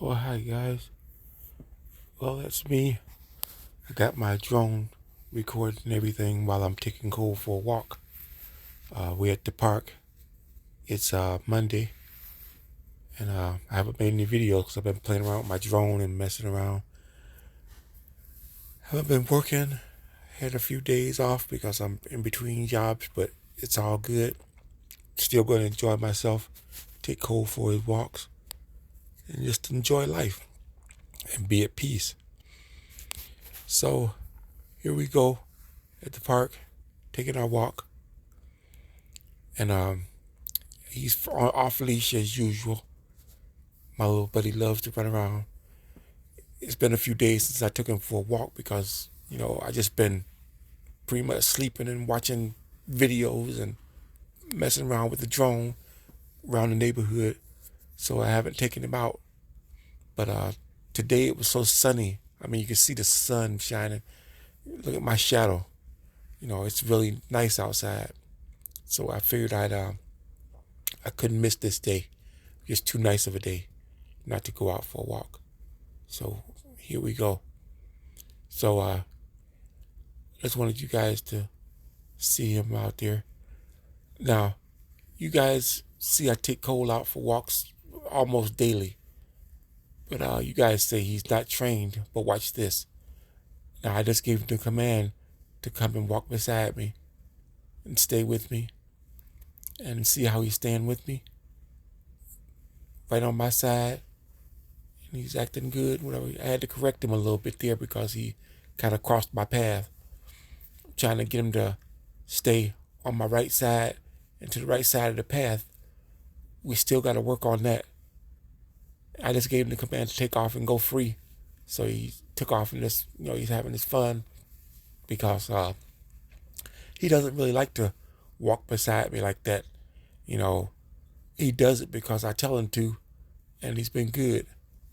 Oh, hi guys. Well, that's me. I got my drone recording everything while I'm taking Cole for a walk. We're at the park. It's Monday, and I haven't made any videos because I've been playing around with my drone and messing around. Haven't been working. Had a few days off because I'm in between jobs, but it's all good. Still going to enjoy myself. Take Cole for his walks and just enjoy life and be at peace. So here we go at the park, taking our walk, and he's off leash as usual. My little buddy loves to run around. It's been a few days since I took him for a walk because, I just been pretty much sleeping and watching videos and messing around with the drone around the neighborhood. So I haven't taken him out. But today it was so sunny. I mean, you can see the sun shining. Look at my shadow. It's really nice outside. So I figured I couldn't miss this day. It's too nice of a day not to go out for a walk. So here we go. So just wanted you guys to see him out there. Now, you guys see I take Cole out for walks almost daily. But you guys say he's not trained. But watch this. Now, I just gave him the command to come and walk beside me and stay with me and see how he's staying with me. Right on my side. And he's acting good. Whatever. I had to correct him a little bit there because he kind of crossed my path. I'm trying to get him to stay on my right side and to the right side of the path. We still got to work on that. I just gave him the command to take off and go free. So he took off and just, he's having his fun because he doesn't really like to walk beside me like that. He does it because I tell him to, and he's been good.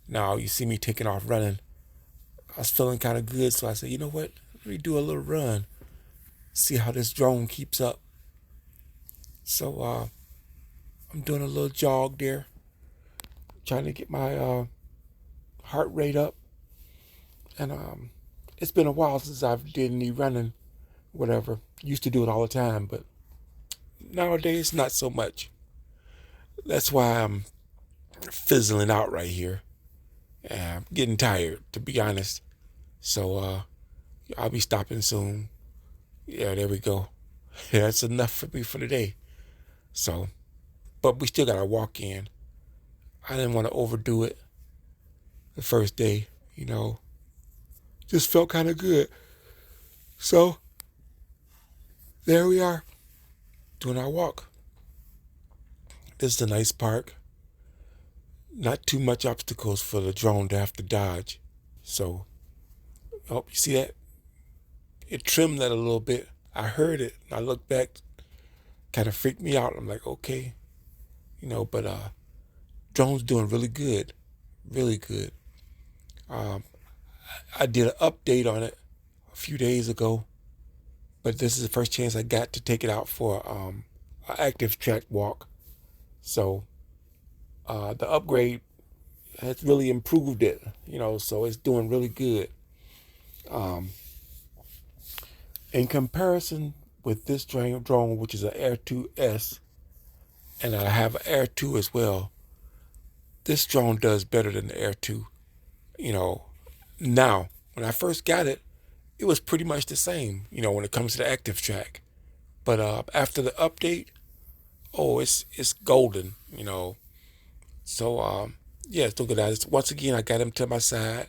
Now you see me taking off running. I was feeling kind of good, so I said, you know what? Let me do a little run. See how this drone keeps up. So I'm doing a little jog there, trying to get my heart rate up. And it's been a while since I've did any running, whatever. Used to do it all the time, but nowadays not so much. That's why I'm fizzling out right here. I'm getting tired, to be honest. So I'll be stopping soon. Yeah, there we go. Yeah, that's enough for me for today. So, but we still got to walk in. I didn't want to overdo it the first day, Just felt kind of good. So, there we are, doing our walk. This is a nice park. Not too much obstacles for the drone to have to dodge. So, oh, you see that? It trimmed that a little bit. I heard it. I looked back, kind of freaked me out. I'm like, okay, but drone's doing really good, really good. I did an update on it a few days ago, but this is the first chance I got to take it out for an active track walk. So the upgrade has really improved it, so it's doing really good. In comparison with this drone, which is an Air 2S, and I have an Air 2 as well, this drone does better than the Air 2. Now, when I first got it, it was pretty much the same, when it comes to the active track. But after the update, oh, it's golden, So yeah, it's still good. Once again, I got him to my side.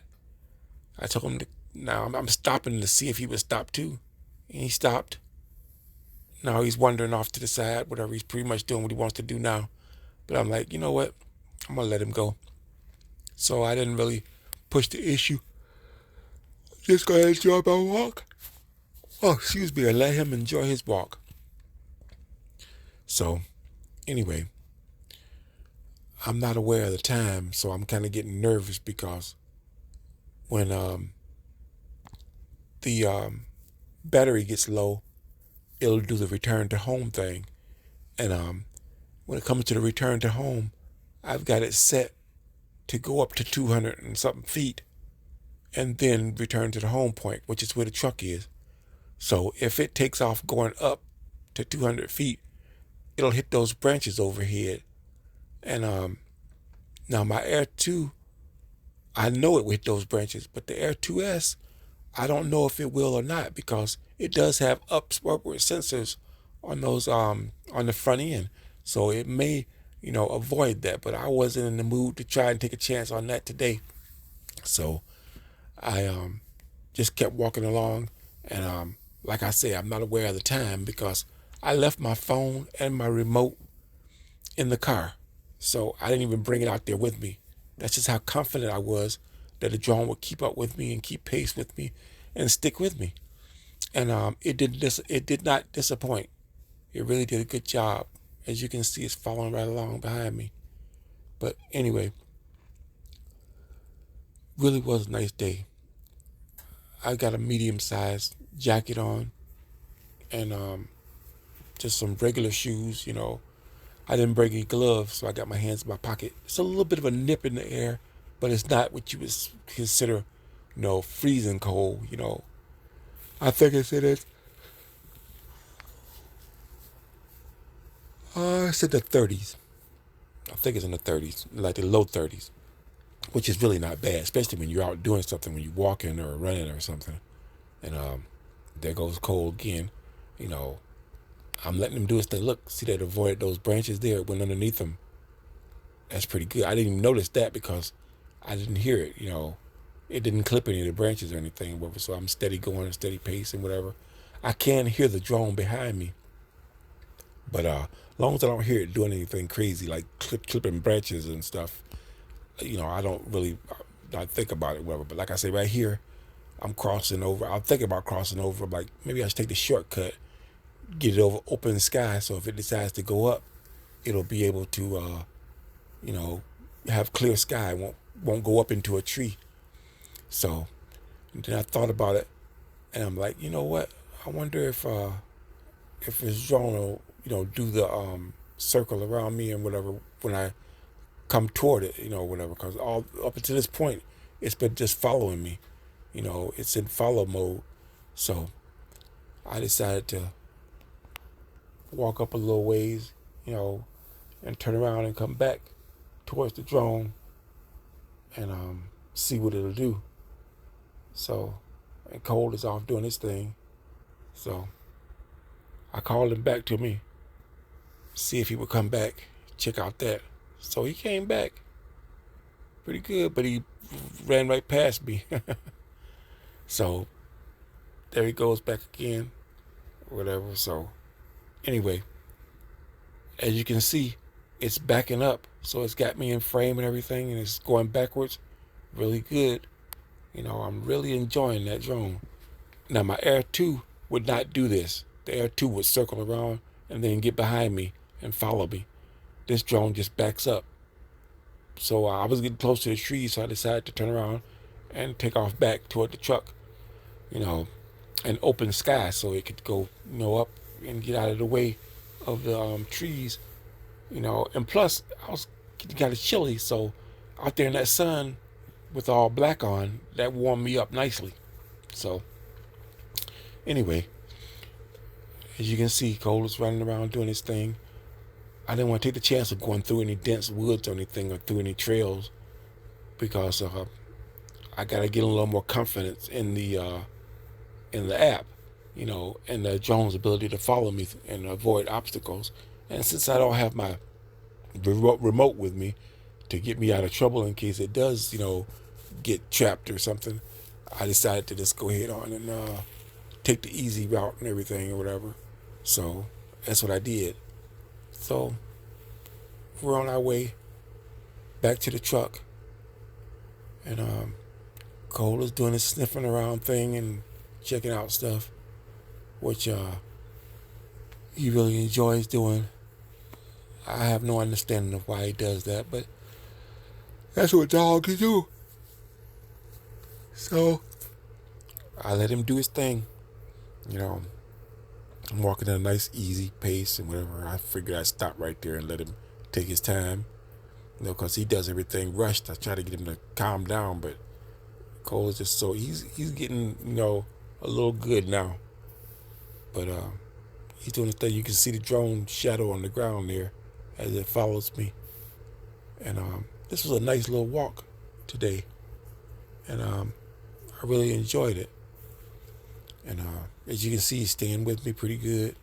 I told him now I'm stopping to see if he would stop too, and he stopped. Now he's wandering off to the side, whatever. He's pretty much doing what he wants to do now. But I'm like, you know what? I'm gonna let him go. So I didn't really push the issue. Just go ahead and enjoy my walk. Oh, excuse me. I let him enjoy his walk. So anyway, I'm not aware of the time, so I'm kind of getting nervous because when the battery gets low, it'll do the return to home thing. And when it comes to the return to home, I've got it set to go up to 200 and something feet and then return to the home point, which is where the truck is. So if it takes off going up to 200 feet, it'll hit those branches overhead. And now my Air 2, I know it will hit those branches, but the Air 2S, I don't know if it will or not because it does have upward sensors on those on the front end. So it may, avoid that, but I wasn't in the mood to try and take a chance on that today. So I just kept walking along, and like I say, I'm not aware of the time because I left my phone and my remote in the car. So I didn't even bring it out there with me. That's just how confident I was that the drone would keep up with me and keep pace with me and stick with me. And it did not disappoint. It really did a good job. As you can see, it's following right along behind me. But anyway, really was a nice day. I got a medium-sized jacket on and just some regular shoes, I didn't bring any gloves, so I got my hands in my pocket. It's a little bit of a nip in the air, but it's not what you would consider, freezing cold. I think it's in it. It's in the 30s. I think it's in the 30s, like the low 30s, which is really not bad, especially when you're out doing something, when you're walking or running or something. And there goes cold again. You know, I'm letting them do his thing. Look, see that avoided those branches there. It went underneath them. That's pretty good. I didn't even notice that because I didn't hear it. It didn't clip any of the branches or anything. Whatever. So I'm steady going, a steady pace and whatever. I can hear the drone behind me, but as long as I don't hear it doing anything crazy like clipping branches and stuff, I don't really not think about it. Whatever. But like I say, right here, I'm crossing over. I'm thinking about crossing over. Like maybe I should take the shortcut, get it over open sky. So if it decides to go up, it'll be able to, have clear sky. Won't go up into a tree. So then I thought about it, and I'm like, you know what? I wonder if this drone will, do the circle around me and whatever when I come toward it, whatever. Because all up until this point, it's been just following me. It's in follow mode. So I decided to walk up a little ways, and turn around and come back towards the drone and see what it'll do. So, and Cole is off doing his thing. So I called him back to me, see if he would come back, check out that. So he came back pretty good, but he ran right past me. So there he goes back again, whatever. So anyway, as you can see, it's backing up. So it's got me in frame and everything, and it's going backwards really good. I'm really enjoying that drone. Now, my Air 2 would not do this. The Air 2 would circle around and then get behind me and follow me. This drone just backs up. So I was getting close to the trees, so I decided to turn around and take off back toward the truck, and open sky so it could go, up and get out of the way of the trees, And plus, I was getting kind of chilly, so out there in that sun with all black on, that warmed me up nicely. So anyway, as you can see, Cole is running around doing his thing. I didn't want to take the chance of going through any dense woods or anything or through any trails because I got to get a little more confidence in the app, and the drone's ability to follow me and avoid obstacles. And since I don't have my remote with me to get me out of trouble in case it does, get trapped or something, I decided to just go ahead on and take the easy route and everything or whatever. So that's what I did. So we're on our way back to the truck, and Cole is doing his sniffing around thing and checking out stuff, which he really enjoys doing. I have no understanding of why he does that, but that's what dogs do. So I let him do his thing. I'm walking at a nice, easy pace and whatever. I figured I'd stop right there and let him take his time. because he does everything rushed. I try to get him to calm down, but Cole is just so he's getting a little good now, but he's doing his thing. You can see the drone shadow on the ground there as it follows me, and this was a nice little walk today, and I really enjoyed it. And as you can see, he's staying with me pretty good.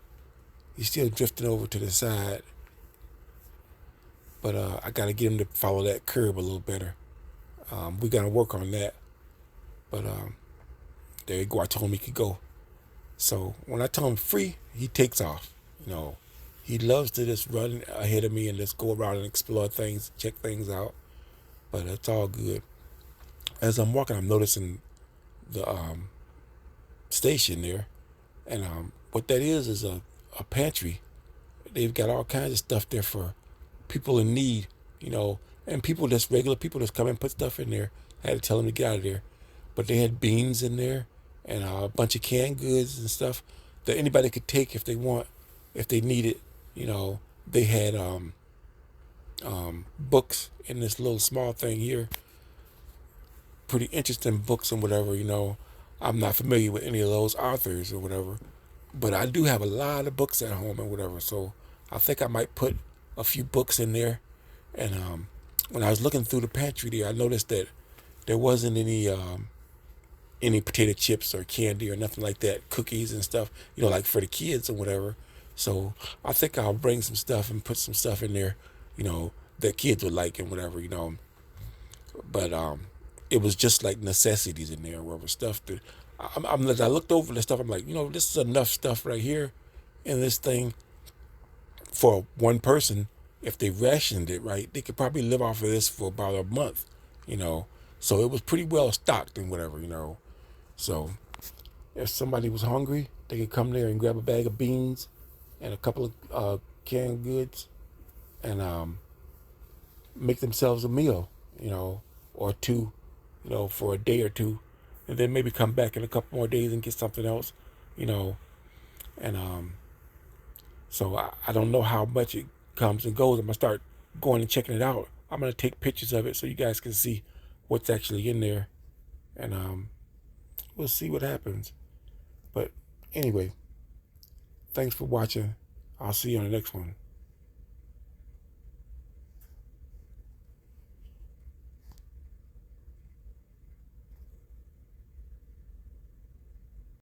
He's still drifting over to the side, but I got to get him to follow that curb a little better. We got to work on that, but there you go. I told him he could go. So when I tell him free, he takes off. He loves to just run ahead of me and just go around and explore things, check things out. But it's all good. As I'm walking, I'm noticing the station there, and what that is a pantry. They've got all kinds of stuff there for people in need, and people that's regular people that's come and put stuff in there. I had to tell them to get out of there, but they had beans in there and a bunch of canned goods and stuff that anybody could take if they want, if they need it. They had books in this little small thing here, pretty interesting books and whatever. I'm not familiar with any of those authors or whatever, but I do have a lot of books at home and whatever. So I think I might put a few books in there. And when I was looking through the pantry there, I noticed that there wasn't any potato chips or candy or nothing like that, cookies and stuff, like for the kids or whatever. So I think I'll bring some stuff and put some stuff in there, that kids would like and whatever. But it was just like necessities in there, whatever stuff that as I looked over the stuff, I'm like, this is enough stuff right here in this thing for one person. If they rationed it right, they could probably live off of this for about a month. So it was pretty well stocked and whatever. So if somebody was hungry, they could come there and grab a bag of beans and a couple of canned goods and make themselves a meal, or two, for a day or two, and then maybe come back in a couple more days and get something else, and so I don't know how much it comes and goes. I'm gonna start going and checking it out. I'm gonna take pictures of it so you guys can see what's actually in there, and we'll see what happens. But anyway, thanks for watching. I'll see you on the next one.